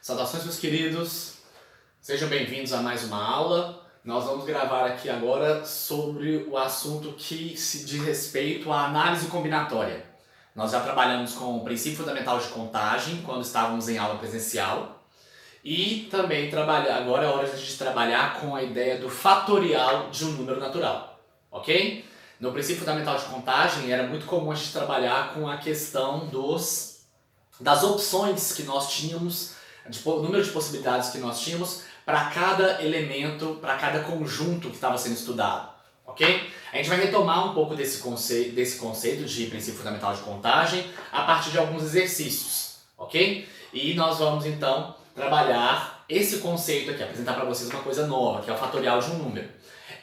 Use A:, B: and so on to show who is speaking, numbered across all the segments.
A: Saudações, meus queridos, sejam bem-vindos a mais uma aula. Nós vamos gravar aqui agora sobre o assunto que se diz respeito à análise combinatória. Nós já trabalhamos com o princípio fundamental de contagem quando estávamos em aula presencial e também agora é hora de a gente trabalhar com a ideia do fatorial de um número natural, ok? No princípio fundamental de contagem era muito comum a gente trabalhar com a questão das opções que nós tínhamos, o número de possibilidades que nós tínhamos para cada elemento, para cada conjunto que estava sendo estudado, ok? A gente vai retomar um pouco desse conceito de princípio fundamental de contagem a partir de alguns exercícios, ok? E nós vamos então trabalhar esse conceito aqui, apresentar para vocês uma coisa nova, que é o fatorial de um número.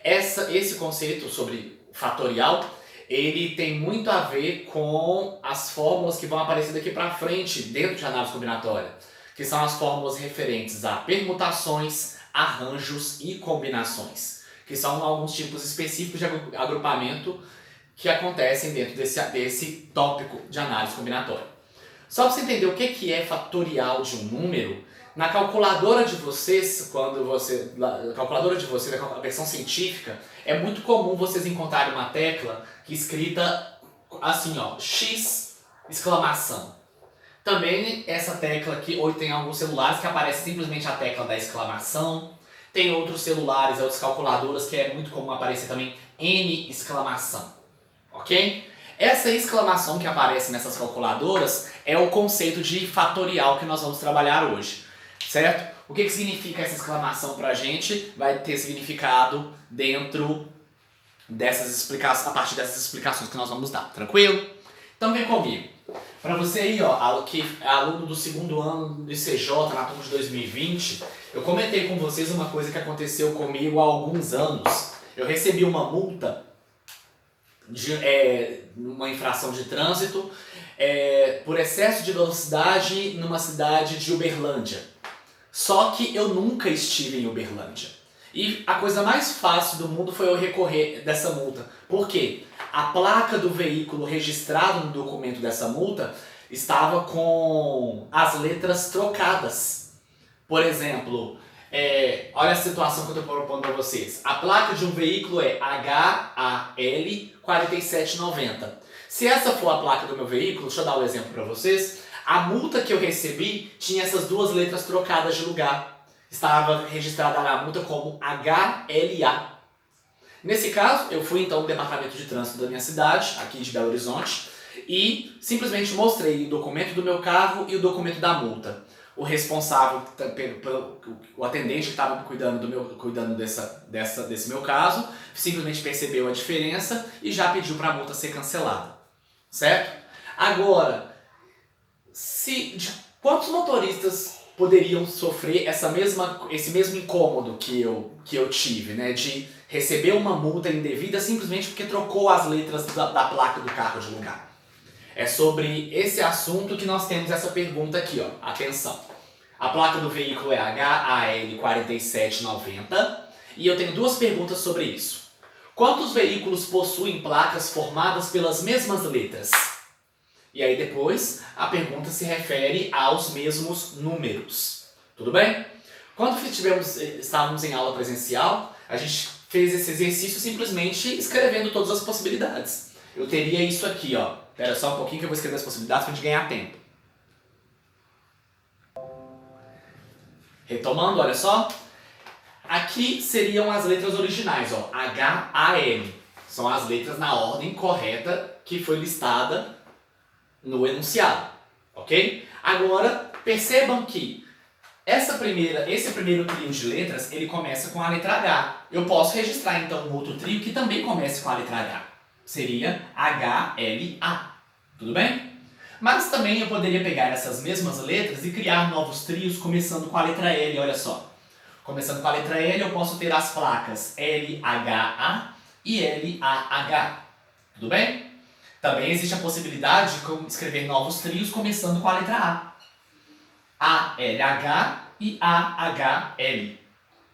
A: Esse conceito sobre fatorial, ele tem muito a ver com as fórmulas que vão aparecer daqui para frente dentro de análise combinatória, que são as fórmulas referentes a permutações, arranjos e combinações, que são alguns tipos específicos de agrupamento que acontecem dentro desse tópico de análise combinatória. Só para você entender o que é fatorial de um número, na calculadora de vocês, a versão científica, é muito comum vocês encontrarem uma tecla que é escrita assim, ó, X exclamação. Também essa tecla aqui, ou tem alguns celulares que aparece simplesmente a tecla da exclamação. Tem outros celulares, outras calculadoras que é muito comum aparecer também N exclamação, ok? Essa exclamação que aparece nessas calculadoras é o conceito de fatorial que nós vamos trabalhar hoje, certo? O que significa essa exclamação pra gente? Vai ter significado dentro dessas explicações, a partir dessas explicações que nós vamos dar, tranquilo? Então vem comigo. Para você aí, ó, que é aluno do segundo ano do ICJ, na turma de 2020, eu comentei com vocês uma coisa que aconteceu comigo há alguns anos. Eu recebi uma multa de uma infração de trânsito por excesso de velocidade numa cidade de Uberlândia. Só que eu nunca estive em Uberlândia. E a coisa mais fácil do mundo foi eu recorrer dessa multa. Por quê? A placa do veículo registrado no documento dessa multa estava com as letras trocadas. Por exemplo, olha a situação que eu estou propondo para vocês. A placa de um veículo é HAL 4790. Se essa for a placa do meu veículo, deixa eu dar um exemplo para vocês. A multa que eu recebi tinha essas duas letras trocadas de lugar. Estava registrada na multa como HLA. Nesse caso, eu fui então no departamento de trânsito da minha cidade, aqui de Belo Horizonte, e simplesmente mostrei o documento do meu carro e o documento da multa. O responsável, o atendente que estava cuidando desse meu caso, simplesmente percebeu a diferença e já pediu para a multa ser cancelada. Certo? Agora, quantos motoristas poderiam sofrer esse mesmo incômodo que eu tive, né, de receber uma multa indevida simplesmente porque trocou as letras da placa do carro de lugar? É sobre esse assunto que nós temos essa pergunta aqui, ó. Atenção. A placa do veículo é HAL 4790 e eu tenho duas perguntas sobre isso. Quantos veículos possuem placas formadas pelas mesmas letras? E aí depois a pergunta se refere aos mesmos números. Tudo bem? Quando estávamos em aula presencial, a gente fez esse exercício simplesmente escrevendo todas as possibilidades. Eu teria isso aqui, ó. Espera só um pouquinho que eu vou escrever as possibilidades para a gente ganhar tempo. Retomando, olha só. Aqui seriam as letras originais, ó. HAL. São as letras na ordem correta que foi listada no enunciado, ok? Agora, percebam que esse primeiro trio de letras, ele começa com a letra H. Eu posso registrar, então, um outro trio que também comece com a letra H. Seria HLA. Tudo bem? Mas também eu poderia pegar essas mesmas letras e criar novos trios começando com a letra L, olha só. Começando com a letra L, eu posso ter as placas LHA e LAH. Tudo bem? Também existe a possibilidade de escrever novos trios começando com a letra A. ALH e AHL.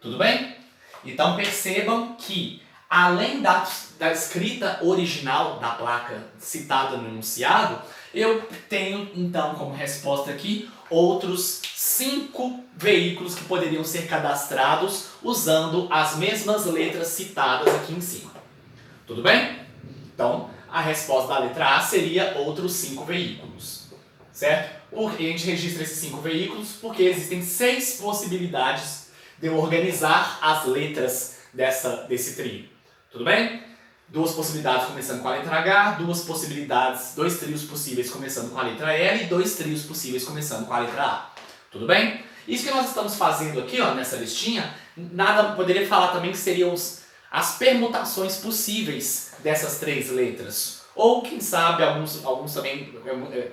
A: Tudo bem? Então percebam que, além da escrita original da placa citada no enunciado, eu tenho então como resposta aqui outros 5 veículos que poderiam ser cadastrados usando as mesmas letras citadas aqui em cima. Tudo bem? Então, a resposta da letra A seria outros 5 veículos, certo? A gente registra esses 5 veículos porque existem 6 possibilidades de eu organizar as letras desse trio. Tudo bem? 2 possibilidades começando com a letra H, 2 trios possíveis começando com a letra L e 2 trios possíveis começando com a letra A. Tudo bem? Isso que nós estamos fazendo aqui, ó, nessa listinha, poderia falar também que seriam as permutações possíveis dessas 3 letras. Ou, quem sabe, alguns também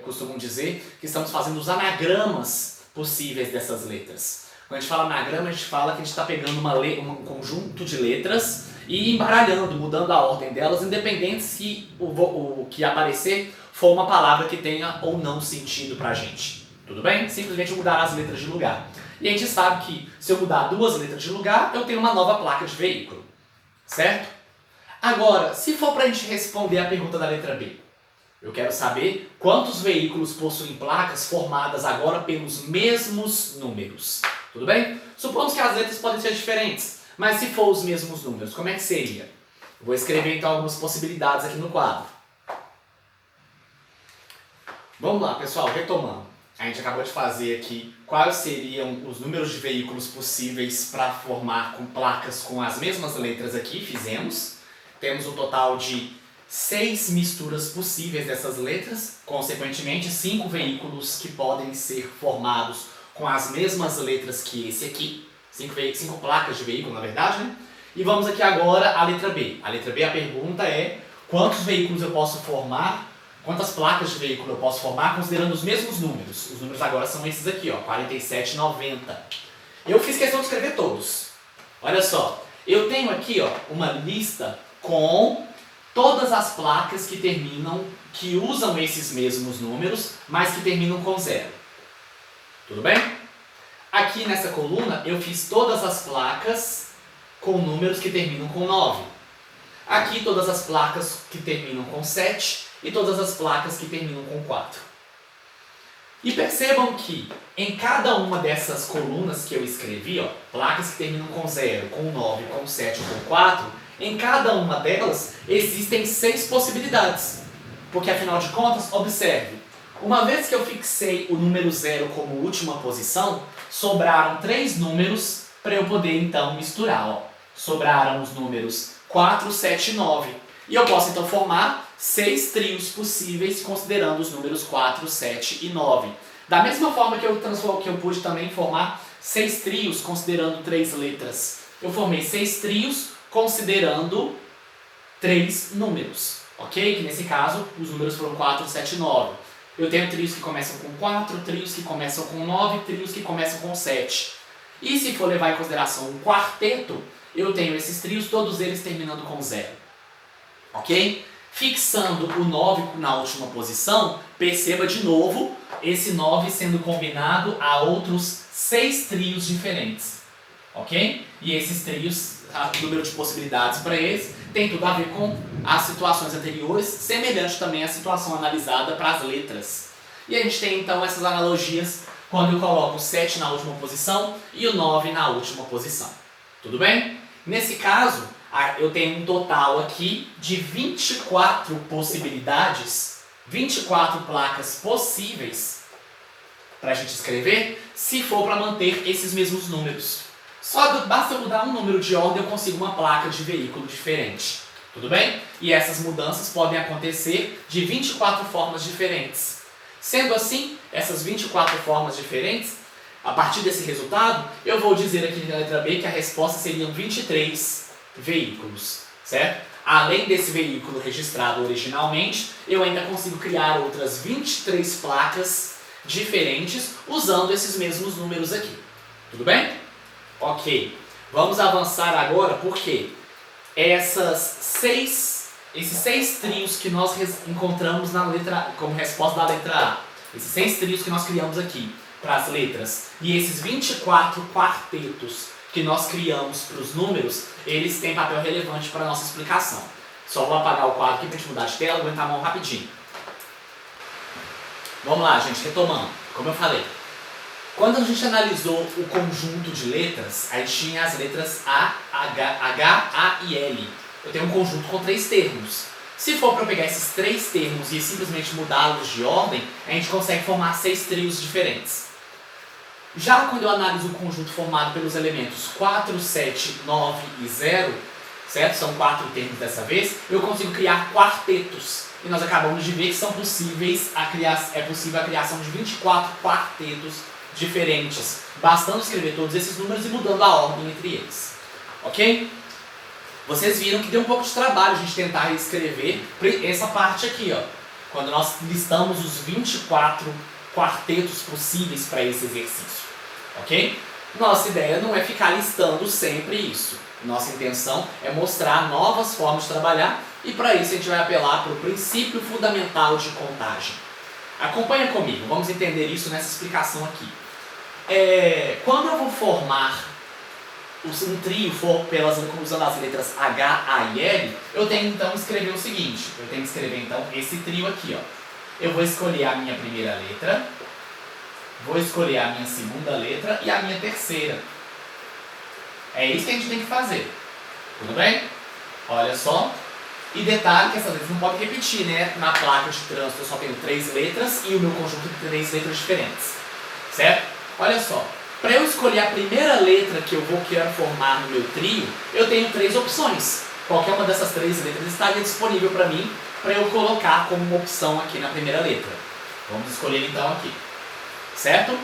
A: costumam dizer que estamos fazendo os anagramas possíveis dessas letras. Quando a gente fala anagrama, a gente fala que a gente está pegando um conjunto de letras e embaralhando, mudando a ordem delas, independente se o que aparecer for uma palavra que tenha ou não sentido pra gente. Tudo bem? Simplesmente mudar as letras de lugar. E a gente sabe que se eu mudar 2 letras de lugar, eu tenho uma nova placa de veículo. Certo? Agora, se for pra gente responder a pergunta da letra B, eu quero saber quantos veículos possuem placas formadas agora pelos mesmos números. Tudo bem? Supomos que as letras podem ser diferentes, mas se for os mesmos números, como é que seria? Eu vou escrever então algumas possibilidades aqui no quadro. Vamos lá, pessoal, retomando. A gente acabou de fazer aqui quais seriam os números de veículos possíveis para formar com placas com as mesmas letras aqui, fizemos. Temos um total de 6 misturas possíveis dessas letras, consequentemente 5 veículos que podem ser formados com as mesmas letras que esse aqui. 5 placas de veículo, na verdade, né? E vamos aqui agora à letra B. A letra B, a pergunta é quantos veículos eu posso formar, quantas placas de veículo eu posso formar considerando os mesmos números. Os números agora são esses aqui, ó, 47 e 90. Eu fiz questão de escrever todos. Olha só, eu tenho aqui, ó, uma lista com todas as placas que usam esses mesmos números, mas que terminam com 0. Tudo bem? Aqui nessa coluna eu fiz todas as placas com números que terminam com 9. Aqui todas as placas que terminam com 7 e todas as placas que terminam com 4. E percebam que em cada uma dessas colunas que eu escrevi, ó, placas que terminam com 0, com 9, com 7 ou com 4, em cada uma delas existem 6 possibilidades. Porque afinal de contas, observe, uma vez que eu fixei o número 0 como última posição, sobraram 3 números para eu poder então misturar. Ó. Sobraram os números 4, 7 e 9. E eu posso então formar 6 trios possíveis considerando os números 4, 7 e 9. Da mesma forma que eu pude também formar 6 trios considerando 3 letras. Eu formei 6 trios considerando 3 números, ok? Que nesse caso os números foram 4, 7 e 9. Eu tenho trios que começam com 4, trios que começam com 9, trios que começam com 7. E se for levar em consideração um quarteto, eu tenho esses trios, todos eles terminando com 0. Ok? Fixando o 9 na última posição, perceba de novo esse 9 sendo combinado a outros 6 trios diferentes. Ok? E esses trios, o número de possibilidades para eles, tem tudo a ver com as situações anteriores, semelhante também à situação analisada para as letras. E a gente tem então essas analogias quando eu coloco o 7 na última posição e o 9 na última posição. Tudo bem? Nesse caso, eu tenho um total aqui de 24 possibilidades, 24 placas possíveis para a gente escrever, se for para manter esses mesmos números. Basta eu mudar um número de ordem, eu consigo uma placa de veículo diferente. Tudo bem? E essas mudanças podem acontecer de 24 formas diferentes. Sendo assim, essas 24 formas diferentes, a partir desse resultado, eu vou dizer aqui na letra B que a resposta seriam 23 veículos, certo? Além desse veículo registrado originalmente, eu ainda consigo criar outras 23 placas diferentes usando esses mesmos números aqui. Tudo bem? Ok. Vamos avançar agora porque esses 6 trios que nós encontramos como resposta da letra A, esses 6 trios que nós criamos aqui para as letras e esses 24 quartetos que nós criamos para os números, eles têm papel relevante para a nossa explicação. Só vou apagar o quadro aqui para a gente mudar de tela, aguentar a mão rapidinho. Vamos lá, gente, retomando. Como eu falei, Quando a gente analisou o conjunto de letras, a gente tinha as letras A, H, A e L. Eu tenho um conjunto com 3 termos. Se for para eu pegar esses 3 termos e simplesmente mudá-los de ordem, a gente consegue formar 6 trios diferentes. Já quando eu analiso o conjunto formado pelos elementos 4, 7, 9 e 0, certo? São 4 termos dessa vez, eu consigo criar quartetos. E nós acabamos de ver que é possível a criação de 24 quartetos diferentes, bastando escrever todos esses números e mudando a ordem entre eles. Ok? Vocês viram que deu um pouco de trabalho a gente tentar escrever essa parte aqui, ó, quando nós listamos os 24 quartetos possíveis para esse exercício. Ok? Nossa ideia não é ficar listando sempre isso. Nossa intenção é mostrar novas formas de trabalhar e para isso a gente vai apelar para o princípio fundamental de contagem. Acompanha comigo, vamos entender isso nessa explicação aqui. Quando eu vou formar um trio usando as letras H, A e L, eu tenho então que escrever o seguinte, eu tenho que escrever então esse trio aqui, ó. Eu vou escolher a minha primeira letra, vou escolher a minha segunda letra e a minha terceira. É isso que a gente tem que fazer, tudo bem? Olha só. E detalhe que essas letras não podem repetir, né? Na placa de trânsito eu só tenho 3 letras e o meu conjunto tem 3 letras diferentes, certo? Olha só, para eu escolher a primeira letra que eu vou querer formar no meu trio, eu tenho 3 opções. Qualquer uma dessas 3 letras estaria disponível para mim, para eu colocar como uma opção aqui na primeira letra. Vamos escolher então aqui, certo?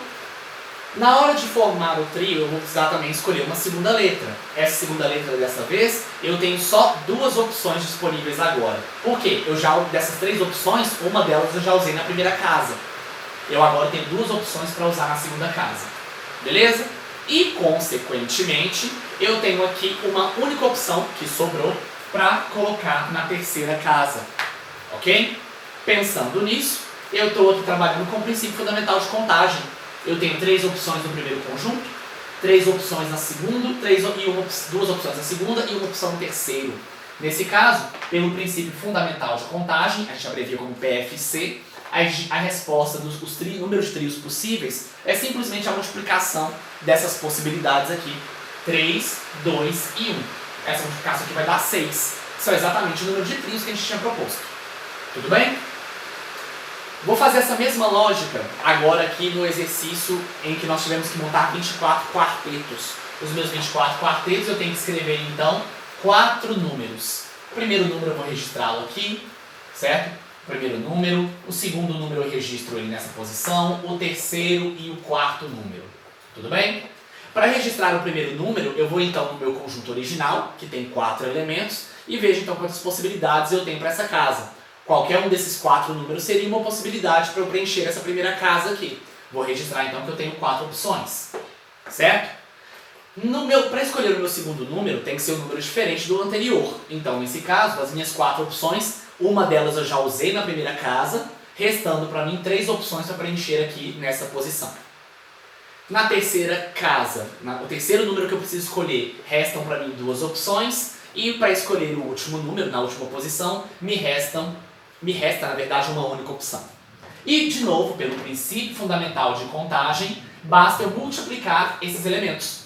A: Na hora de formar o trio, eu vou precisar também escolher uma segunda letra. Essa segunda letra dessa vez, eu tenho só 2 opções disponíveis agora. Por quê? Dessas 3 opções, uma delas eu já usei na primeira casa. Eu agora tenho 2 opções para usar na segunda casa. Beleza? E, consequentemente, eu tenho aqui uma única opção que sobrou para colocar na terceira casa. Ok? Pensando nisso, eu estou aqui trabalhando com o princípio fundamental de contagem. Eu tenho 3 opções no primeiro conjunto, 3 opções na segunda, 2 opções na segunda e uma opção no terceiro. Nesse caso, pelo princípio fundamental de contagem, a gente abrevia como PFC, a resposta dos números de trios possíveis é simplesmente a multiplicação dessas possibilidades aqui. 3, 2 e 1. Essa multiplicação aqui vai dar 6. São exatamente o número de trios que a gente tinha proposto. Tudo bem? Vou fazer essa mesma lógica agora aqui no exercício em que nós tivemos que montar 24 quartetos. Os meus 24 quartetos eu tenho que escrever então 4 números. O primeiro número eu vou registrá-lo aqui, certo? O primeiro número, o segundo número eu registro ele nessa posição, o terceiro e o quarto número. Tudo bem? Para registrar o primeiro número, eu vou então no meu conjunto original, que tem 4 elementos, e vejo então quantas possibilidades eu tenho para essa casa. Qualquer um desses 4 números seria uma possibilidade para eu preencher essa primeira casa aqui. Vou registrar então que eu tenho 4 opções, certo? Para escolher o meu segundo número, tem que ser um número diferente do anterior. Então, nesse caso, das minhas 4 opções, uma delas eu já usei na primeira casa, restando para mim 3 opções para preencher aqui nessa posição. Na terceira casa, o terceiro número que eu preciso escolher, restam para mim 2 opções, e para escolher o último número, na última posição, me resta, na verdade, uma única opção. E, de novo, pelo princípio fundamental de contagem, basta eu multiplicar esses elementos.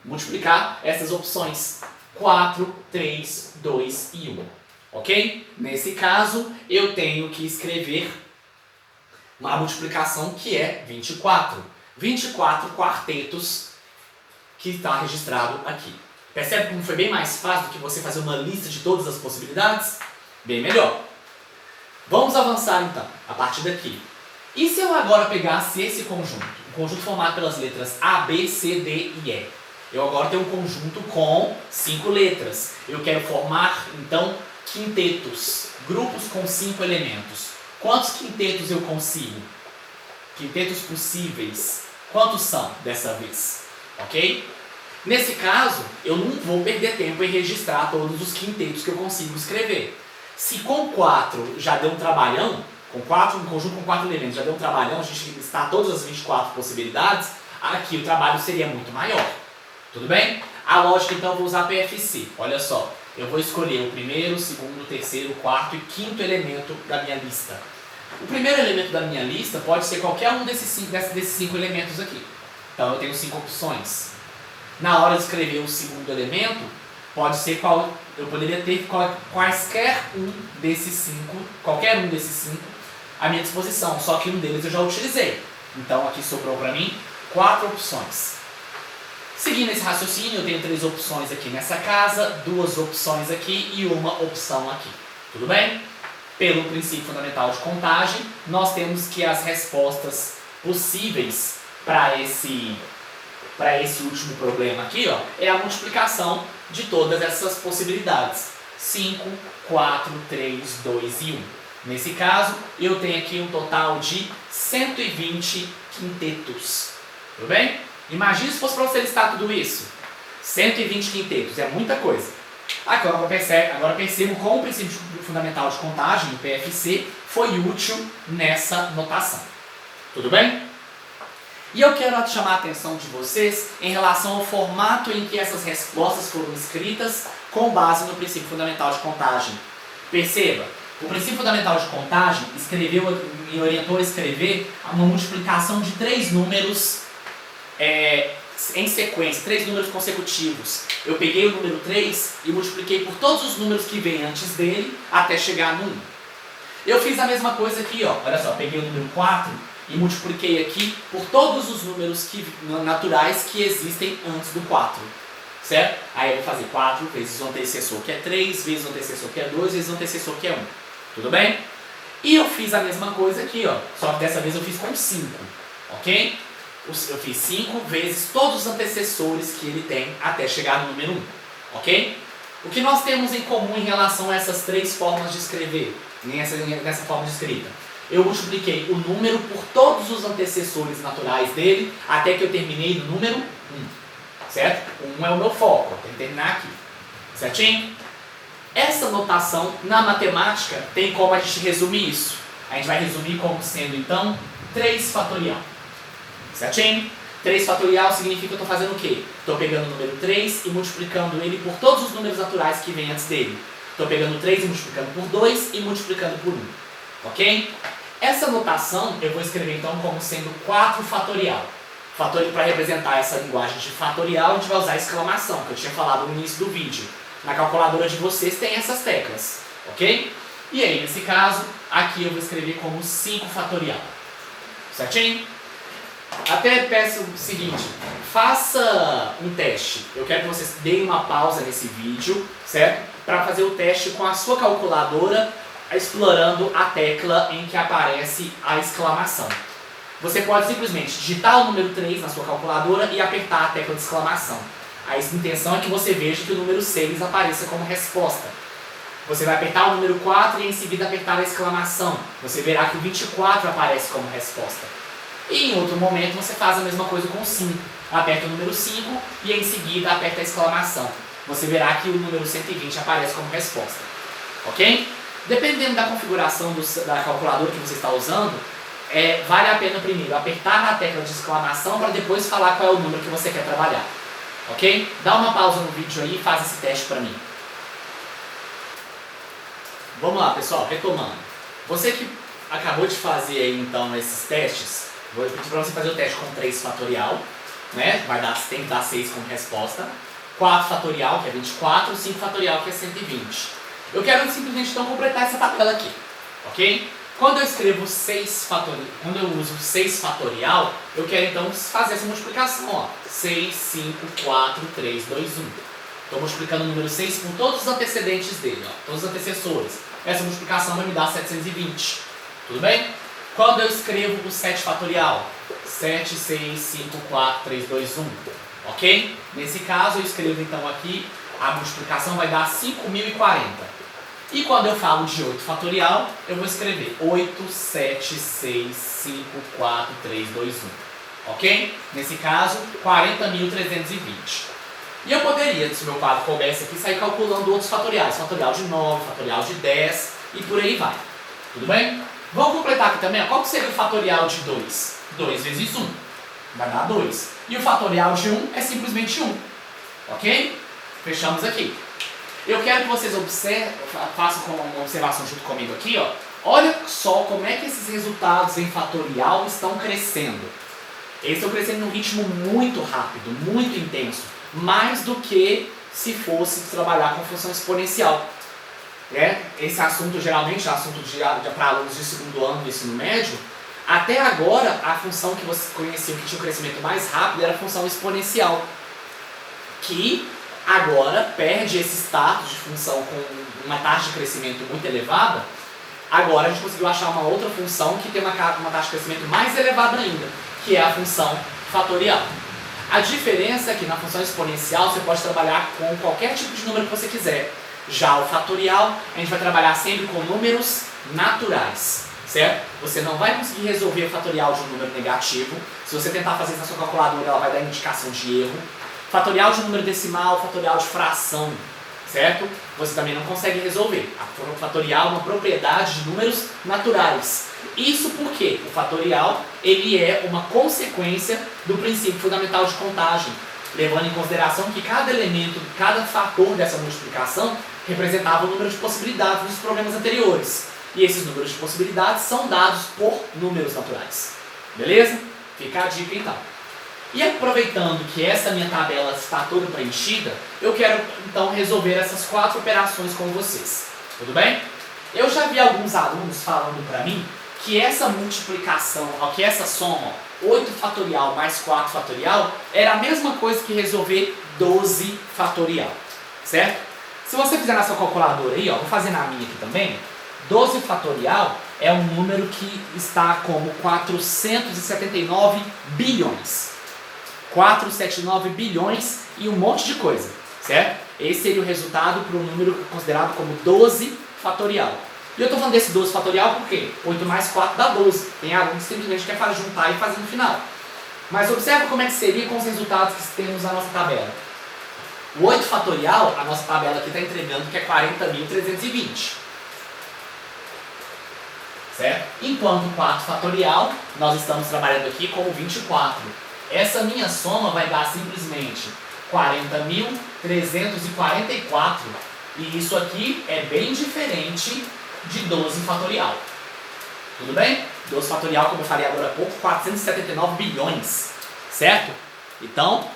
A: Multiplicar essas opções. 4, 3, 2 e 1. Ok? Nesse caso, eu tenho que escrever uma multiplicação que é 24. 24 quartetos que está registrado aqui. Percebe como foi bem mais fácil do que você fazer uma lista de todas as possibilidades? Bem melhor. Vamos avançar então, a partir daqui. E se eu agora pegasse esse conjunto, um conjunto formado pelas letras A, B, C, D e E? Eu agora tenho um conjunto com 5 letras. Eu quero formar, então, quintetos, grupos com 5 elementos. Quantos quintetos eu consigo? Quintetos possíveis. Quantos são dessa vez? Ok? Nesse caso, eu não vou perder tempo em registrar todos os quintetos que eu consigo escrever. Se com 4 já deu um trabalhão, um conjunto com 4 elementos já deu um trabalhão, a gente listar todas as 24 possibilidades, aqui o trabalho seria muito maior. Tudo bem? A lógica então eu vou usar PFC. Olha só, eu vou escolher o primeiro, o segundo, o terceiro, o quarto e quinto elemento da minha lista. O primeiro elemento da minha lista pode ser qualquer um desses 5 elementos aqui. Então eu tenho 5 opções. Na hora de escrever o segundo elemento, pode ser eu poderia ter qualquer um desses 5 à minha disposição, só que um deles eu já utilizei. Então aqui sobrou para mim 4 opções. Seguindo esse raciocínio, eu tenho 3 opções aqui nessa casa, 2 opções aqui e uma opção aqui. Tudo bem? Pelo princípio fundamental de contagem, nós temos que as respostas possíveis para esse último problema aqui, ó, é a multiplicação de todas essas possibilidades. 5, 4, 3, 2 e 1. Nesse caso, eu tenho aqui um total de 120 quintetos. Tudo bem? Imagine se fosse para você listar tudo isso. 120 quintetos, é muita coisa. Agora percebo como o princípio fundamental de contagem, o PFC, foi útil nessa notação. Tudo bem? E eu quero chamar a atenção de vocês em relação ao formato em que essas respostas foram escritas com base no princípio fundamental de contagem. Perceba, o princípio fundamental de contagem me orientou a escrever uma multiplicação de 3 números em sequência, 3 números consecutivos. Eu peguei o número 3 e multipliquei por todos os números que vêm antes dele até chegar no 1. Eu fiz a mesma coisa aqui, ó. Olha só, peguei o número 4 e multipliquei aqui por todos os números naturais que existem antes do 4. Certo? Aí eu vou fazer 4 vezes o antecessor que é 3, vezes o antecessor que é 2, vezes o antecessor que é 1. Tudo bem? E eu fiz a mesma coisa aqui, ó. Só que dessa vez eu fiz com 5. Ok? Eu fiz 5 vezes todos os antecessores que ele tem até chegar no número 1. Ok? O que nós temos em comum em relação a essas 3 formas de escrever, nessa forma de escrita? Eu multipliquei o número por todos os antecessores naturais dele até que eu terminei no número 1. Certo? O 1 é o meu foco, eu tenho que terminar aqui. Certinho? Essa notação, na matemática, tem como a gente resumir isso. A gente vai resumir como sendo, então, 3 fatorial. Certinho? 3 fatorial significa que eu estou fazendo o quê? Estou pegando o número 3 e multiplicando ele por todos os números naturais que vêm antes dele. Estou pegando 3 e multiplicando por 2 e multiplicando por 1. Ok? Essa notação eu vou escrever então como sendo 4 fatorial. Para representar essa linguagem de fatorial, a gente vai usar a exclamação, que eu tinha falado no início do vídeo. Na calculadora de vocês tem essas teclas. Ok? E aí, nesse caso, aqui eu vou escrever como 5 fatorial. Certinho? Até peço o seguinte, faça um teste. Eu quero que vocês deem uma pausa nesse vídeo, certo? Para fazer o teste com a sua calculadora, explorando a tecla em que aparece a exclamação. Você pode simplesmente digitar o número 3 na sua calculadora e apertar a tecla de exclamação. A intenção é que você veja que o número 6 apareça como resposta. Você vai apertar o número 4 e em seguida apertar a exclamação. Você verá que o 24 aparece como resposta. E em outro momento você faz a mesma coisa com o 5. Aperta o número 5 e em seguida aperta a exclamação. Você verá que o número 120 aparece como resposta. Ok? Dependendo da configuração da calculadora que você está usando, vale a pena primeiro apertar na tecla de exclamação para depois falar qual é o número que você quer trabalhar. Ok? Dá uma pausa no vídeo aí e faz esse teste para mim. Vamos lá, pessoal, retomando. Você que acabou de fazer aí, então esses testes, vou pedir para você fazer o teste com 3 fatorial, né? Tem que dar 6 como resposta. 4 fatorial, que é 24, 5 fatorial, que é 120. Eu quero simplesmente então completar essa tabela aqui, ok? Quando eu escrevo 6 fatorial, quando eu uso 6 fatorial, eu quero então fazer essa multiplicação, ó. 6, 5, 4, 3, 2, 1. Estou multiplicando o número 6 por todos os antecedentes dele, ó, todos os antecessores. Essa multiplicação vai me dar 720. Tudo bem? Quando eu escrevo o 7 fatorial, 7, 6, 5, 4, 3, 2, 1. Ok? Nesse caso, eu escrevo então aqui, a multiplicação vai dar 5.040. E quando eu falo de 8 fatorial, eu vou escrever 8, 7, 6, 5, 4, 3, 2, 1. Ok? Nesse caso, 40.320. E eu poderia, se o meu quadro coubesse aqui, sair calculando outros fatoriais. Fatorial de 9, fatorial de 10 e por aí vai. Tudo bem? Vamos completar aqui também. Ó. Qual que seria o fatorial de 2? 2 vezes 1. Vai dar 2. E o fatorial de 1 é simplesmente 1. Ok? Fechamos aqui. Eu quero que vocês façam uma observação junto comigo aqui. Ó. Olha só como é que esses resultados em fatorial estão crescendo. Eles estão crescendo num ritmo muito rápido, muito intenso, mais do que se fosse trabalhar com função exponencial. Esse assunto geralmente é assunto para alunos de segundo ano do ensino médio. Até agora, a função que vocês conheciam que tinha um crescimento mais rápido era a função exponencial, que agora perde esse status de função com uma taxa de crescimento muito elevada. Agora a gente conseguiu achar uma outra função que tem uma taxa de crescimento mais elevada ainda, que é a função fatorial. A diferença é que na função exponencial você pode trabalhar com qualquer tipo de número que você quiser. Já o fatorial, a gente vai trabalhar sempre com números naturais, certo? Você não vai conseguir resolver o fatorial de um número negativo. Se você tentar fazer isso na sua calculadora, ela vai dar indicação de erro. Fatorial de número decimal, fatorial de fração, certo? Você também não consegue resolver. O fatorial é uma propriedade de números naturais. Isso porque o fatorial ele é uma consequência do princípio fundamental de contagem, levando em consideração que cada elemento, cada fator dessa multiplicação representava o número de possibilidades dos problemas anteriores. E esses números de possibilidades são dados por números naturais. Beleza? Fica a dica então. E aproveitando que essa minha tabela está toda preenchida, eu quero então resolver essas 4 operações com vocês. Tudo bem? Eu já vi alguns alunos falando para mim que essa multiplicação, que essa soma, 8 fatorial mais 4 fatorial, era a mesma coisa que resolver 12 fatorial, certo? Se você fizer na sua calculadora aí, vou fazer na minha aqui também, 12 fatorial é um número que está como 479 bilhões. 479 bilhões e um monte de coisa, certo? Esse seria o resultado para um número considerado como 12 fatorial. E eu estou falando desse 12 fatorial por quê? 8 mais 4 dá 12. Tem aluno que simplesmente quer juntar e fazer no final. Mas observa como é que seria com os resultados que temos na nossa tabela. O 8 fatorial, a nossa tabela aqui está entregando que é 40.320. Certo? Enquanto o 4 fatorial, nós estamos trabalhando aqui como 24. Essa minha soma vai dar simplesmente 40.344. E isso aqui é bem diferente de 12 fatorial. Tudo bem? 12 fatorial, como eu falei agora há pouco, 479 bilhões. Certo? Então,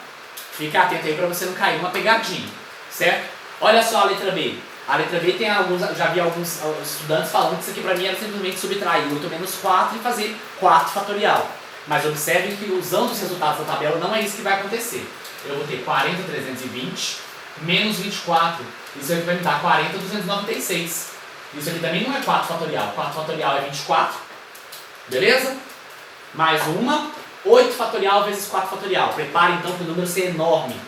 A: fica atento aí para você não cair numa pegadinha. Certo? Olha só a letra B. A letra B tem já vi alguns estudantes falando que isso aqui para mim era simplesmente subtrair 8 menos 4 e fazer 4 fatorial. Mas observe que usando os resultados da tabela não é isso que vai acontecer. Eu vou ter 40.320 menos 24. Isso aqui vai me dar 40.296. Isso aqui também não é 4 fatorial. 4 fatorial é 24. Beleza? Mais uma. 8 fatorial vezes 4 fatorial. Prepare então para o número ser enorme.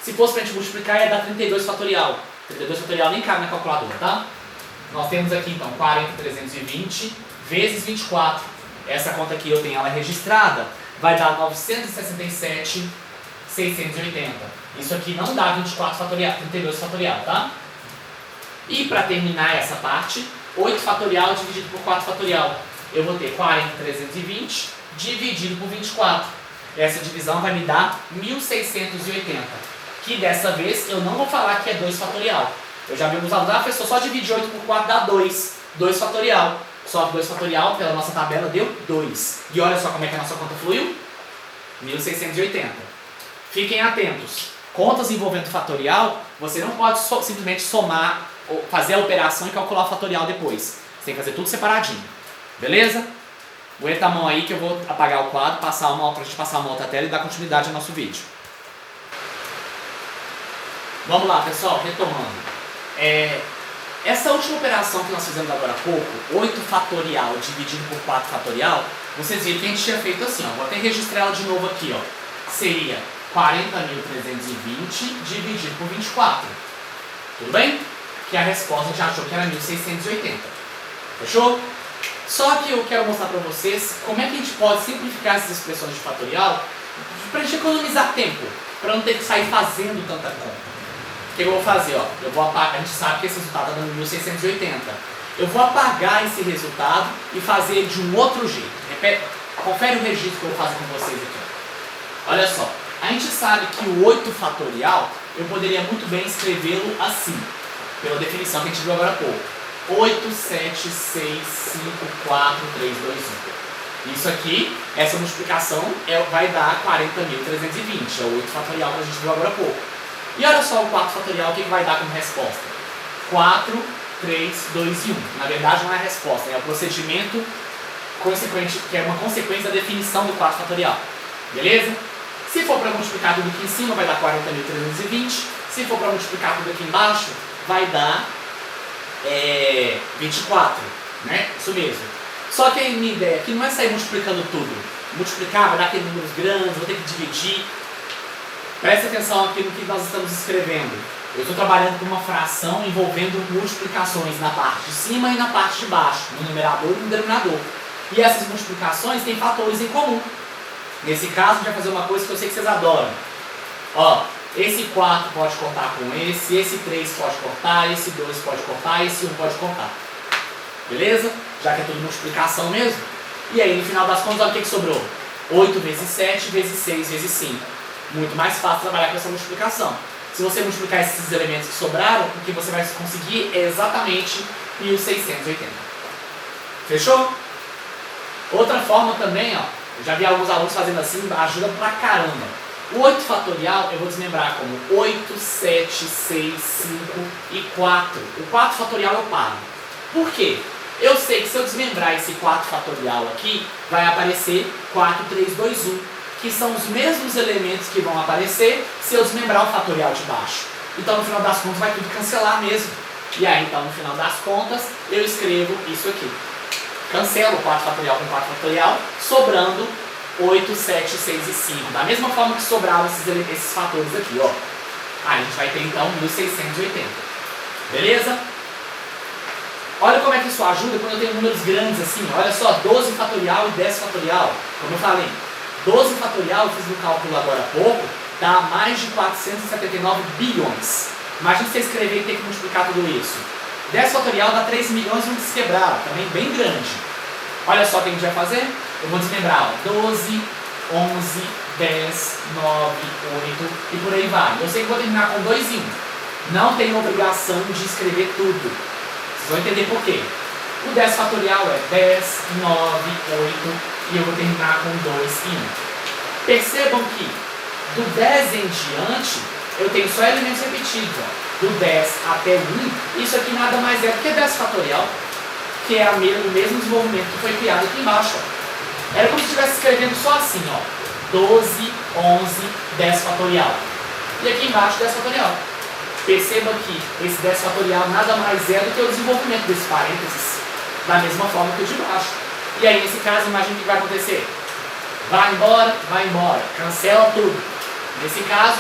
A: Se fosse para a gente multiplicar, ia dar 32 fatorial. 32 fatorial nem cabe na calculadora, tá? Nós temos aqui então 40.320 vezes 24. Essa conta aqui eu tenho ela registrada. Vai dar 967.680. Isso aqui não dá 24 fatorial, 32 fatorial, tá? E para terminar essa parte, 8 fatorial dividido por 4 fatorial. Eu vou ter 40.320 dividido por 24. Essa divisão vai me dar 1.680. Que dessa vez eu não vou falar que é 2 fatorial. Eu já vi alguns alunos, professor, só dividir 8 por 4 dá 2. 2 fatorial. Só que 2 fatorial, pela nossa tabela, deu 2. E olha só como é que a nossa conta fluiu. 1.680. Fiquem atentos. Contas envolvendo fatorial, você não pode simplesmente somar, ou fazer a operação e calcular o fatorial depois. Você tem que fazer tudo separadinho. Beleza? Aguenta a mão aí que eu vou apagar o quadro, pra gente passar uma outra tela e dar continuidade ao nosso vídeo. Vamos lá, pessoal, retomando. Essa última operação que nós fizemos agora há pouco, 8 fatorial dividido por 4 fatorial, vocês viram que a gente tinha feito assim, vou até registrar ela de novo aqui, seria 40.320 dividido por 24. Tudo bem? Que a resposta a gente achou que era 1.680. Fechou? Só que eu quero mostrar para vocês como é que a gente pode simplificar essas expressões de fatorial para a gente economizar tempo, para não ter que sair fazendo tanta conta. O que eu vou fazer? Eu vou apagar, a gente sabe que esse resultado está dando 1.680. Eu vou apagar esse resultado e fazer de um outro jeito. Confere o registro que eu vou fazer com vocês aqui. Olha só, a gente sabe que o 8 fatorial, eu poderia muito bem escrevê-lo assim, pela definição que a gente viu agora há pouco. 8, 7, 6, 5, 4, 3, 2, 1. Isso aqui, essa multiplicação vai dar 40.320, é o 8 fatorial que a gente viu agora há pouco. E olha só o 4 fatorial, o que vai dar como resposta? 4, 3, 2 e 1. Na verdade não é a resposta, é o procedimento consequente, que é uma consequência da definição do 4 fatorial. Beleza? Se for para multiplicar tudo aqui em cima, vai dar 40.320. Se for para multiplicar tudo aqui embaixo, vai dar 24, né? Isso mesmo. Só que a minha ideia aqui não é sair multiplicando tudo. Multiplicar vai dar aqueles números grandes, vou ter que dividir. Preste atenção aqui no que nós estamos escrevendo. Eu estou trabalhando com uma fração envolvendo multiplicações na parte de cima e na parte de baixo, no numerador e no denominador. E essas multiplicações têm fatores em comum. Nesse caso, a gente vai fazer uma coisa que eu sei que vocês adoram. Ó, esse 4 pode cortar com esse 3 pode cortar, esse 2 pode cortar, esse 1 pode cortar. Beleza? Já que é tudo multiplicação mesmo. E aí, no final das contas, olha o que sobrou. 8 vezes 7 vezes 6 vezes 5. Muito mais fácil trabalhar com essa multiplicação. Se você multiplicar esses elementos que sobraram, o que você vai conseguir é exatamente 1.680. Fechou? Outra forma também, ó, eu já vi alguns alunos fazendo assim, ajuda pra caramba. O 8 fatorial eu vou desmembrar como 8, 7, 6, 5 e 4. O 4 fatorial eu paro. Por quê? Eu sei que se eu desmembrar esse 4 fatorial aqui, vai aparecer 4, 3, 2, 1. Que são os mesmos elementos que vão aparecer se eu desmembrar o fatorial de baixo. Então, no final das contas, vai tudo cancelar mesmo. E aí, então, no final das contas, eu escrevo isso aqui. Cancelo 4 fatorial com 4 fatorial, sobrando 8, 7, 6 e 5. Da mesma forma que sobraram esses fatores aqui, ó. Aí a gente vai ter, então, 1.680. Beleza? Olha como é que isso ajuda quando eu tenho números grandes assim. Olha só, 12 fatorial e 10 fatorial. Como eu falei, 12 fatorial, eu fiz no cálculo agora há pouco, dá mais de 479 bilhões. Imagina você escrever e ter que multiplicar tudo isso. 10 fatorial dá 3 milhões e um desquebrado, também bem grande. Olha só o que a gente vai fazer. Eu vou desmembrar, ó, 12, 11, 10, 9, 8 e por aí vai. Eu sei que vou terminar com 2 e 1. Não tenho obrigação de escrever tudo. Vocês vão entender por quê. O 10 fatorial é 10, 9, 8 e eu vou terminar com 2 e 1. Percebam que do 10 em diante eu tenho só elementos repetidos. Ó. Do 10 até 1, isso aqui nada mais é do que 10 fatorial, que é o mesmo desenvolvimento que foi criado aqui embaixo. Ó. Era como se estivesse escrevendo só assim, ó, 12, 11, 10 fatorial. E aqui embaixo 10 fatorial. Perceba que esse 10 fatorial nada mais é do que o desenvolvimento desse parênteses, da mesma forma que o de baixo. E aí, nesse caso, imagine o que vai acontecer. Vai embora, cancela tudo. Nesse caso,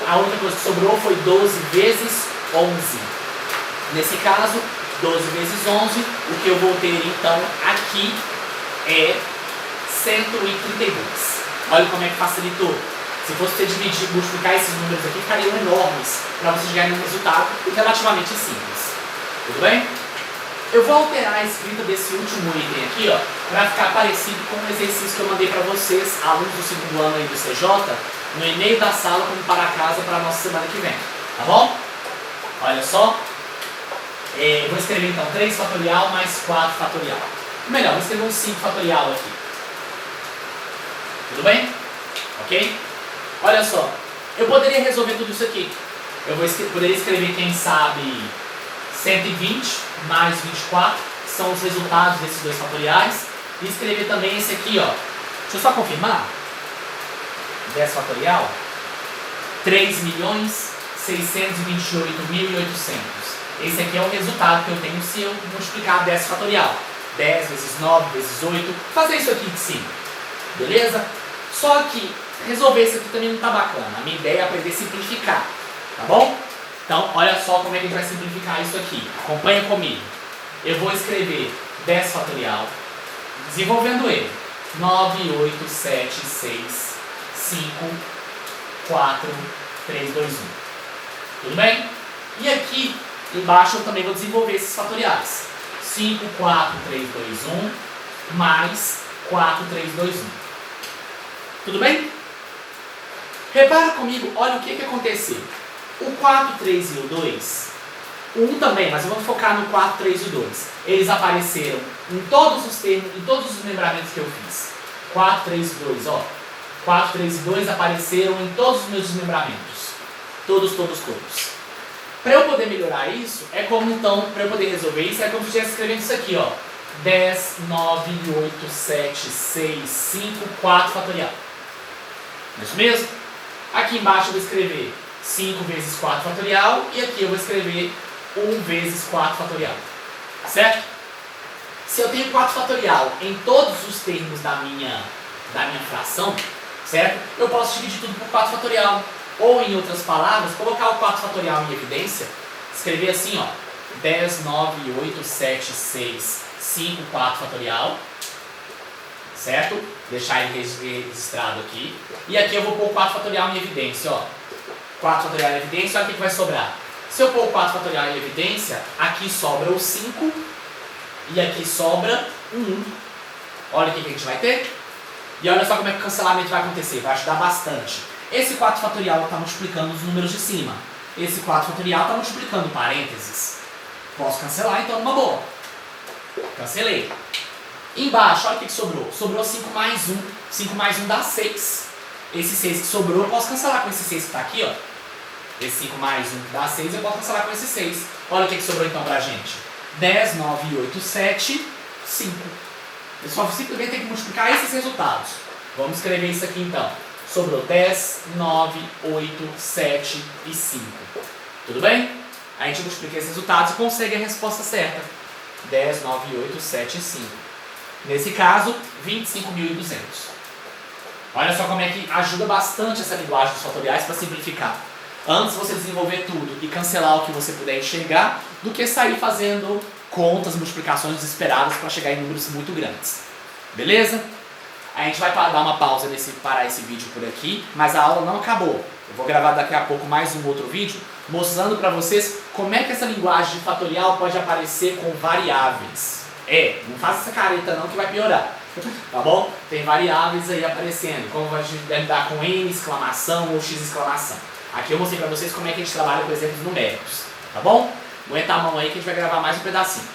A: a única coisa que sobrou foi 12 vezes 11. Nesse caso, 12 vezes 11, o que eu vou ter então aqui é 132. Olha como é que facilitou. Se fosse você dividir, multiplicar esses números aqui, ficariam enormes para vocês chegarem num resultado relativamente simples. Tudo bem? Eu vou alterar a escrita desse último item aqui, ó, para ficar parecido com o exercício que eu mandei para vocês, alunos do segundo ano aí do CJ, no e-mail da sala como para casa para a nossa semana que vem. Tá bom? Olha só. Vou escrever então 3 fatorial mais 4 fatorial. Melhor, vou escrever um 5 fatorial aqui. Tudo bem? Ok? Olha só. Eu poderia resolver tudo isso aqui. Eu poderia escrever, quem sabe, 120 mais 24, que são os resultados desses dois fatoriais. E escrever também esse aqui, ó. Deixa eu só confirmar. 10 fatorial. 3.628.800. Esse aqui é o resultado que eu tenho se eu multiplicar 10 fatorial. 10 vezes 9 vezes 8. Fazer isso aqui de cima. Beleza? Só que resolver isso aqui também não está bacana. A minha ideia é aprender a simplificar. Tá bom? Então, olha só como é que a gente vai simplificar isso aqui. Acompanha comigo. Eu vou escrever 10 fatorial, desenvolvendo ele. 9, 8, 7, 6, 5, 4, 3, 2, 1. Tudo bem? E aqui embaixo eu também vou desenvolver esses fatoriais. 5, 4, 3, 2, 1, mais 4, 3, 2, 1. Tudo bem? Repara comigo, olha o que aconteceu. O 4, 3 e o 2 1 também, mas vamos focar no 4, 3 e 2. Eles apareceram em todos os termos, em todos os desmembramentos que eu fiz. 4, 3 e 2, ó. 4, 3 e 2 apareceram em todos os meus desmembramentos. Todos. Para eu poder melhorar isso, é como então, para eu poder resolver isso, é como se eu estivesse escrevendo isso aqui, ó. 10, 9, 8, 7, 6, 5, 4 fatorial. Não é isso mesmo? Aqui embaixo eu vou escrever 5 vezes 4 fatorial e aqui eu vou escrever 1 vezes 4 fatorial. Certo? Se eu tenho 4 fatorial em todos os termos da minha fração, certo? Eu posso dividir tudo por 4 fatorial. Ou, em outras palavras, colocar o 4 fatorial em evidência, escrever assim, ó, 10, 9, 8, 7, 6, 5, 4 fatorial, certo? Deixar ele registrado aqui. E aqui eu vou pôr o 4 fatorial em evidência, ó. 4 fatorial em evidência, olha o que vai sobrar. Se eu pôr o 4 fatorial em evidência, aqui sobra o 5 e aqui sobra o 1. Olha o que a gente vai ter. E olha só como é que o cancelamento vai acontecer, vai ajudar bastante. Esse 4 fatorial está multiplicando os números de cima. Esse 4 fatorial está multiplicando parênteses. Posso cancelar então numa boa. Cancelei. Embaixo, olha o que sobrou. Sobrou 5 mais 1. 5 mais 1 dá 6. Esse 6 que sobrou eu posso cancelar com esse 6 que está aqui, ó. Esse 5 mais 1 que dá 6 eu posso cancelar com esse 6. Olha o que sobrou então pra gente. 10, 9, 8, 7, 5. Eu só simplesmente tenho que multiplicar esses resultados. Vamos escrever isso aqui então. Sobrou 10, 9, 8, 7 e 5. Tudo bem? A gente multiplica esses resultados e consegue a resposta certa. 10, 9, 8, 7 e 5. Nesse caso, 25.200. Olha só como é que ajuda bastante essa linguagem dos fatoriais para simplificar. Antes você desenvolver tudo e cancelar o que você puder enxergar, do que sair fazendo contas, multiplicações desesperadas para chegar em números muito grandes. Beleza? A gente vai dar uma pausa parar esse vídeo por aqui, mas a aula não acabou. Eu vou gravar daqui a pouco mais um outro vídeo mostrando para vocês como é que essa linguagem de fatorial pode aparecer com variáveis. Não faça essa careta não que vai piorar. Tá bom? Tem variáveis aí aparecendo, como a gente deve lidar com N exclamação ou X exclamação. Aqui eu mostrei para vocês como é que a gente trabalha com exemplos numéricos. Tá bom? Aguenta a mão aí que a gente vai gravar mais um pedacinho.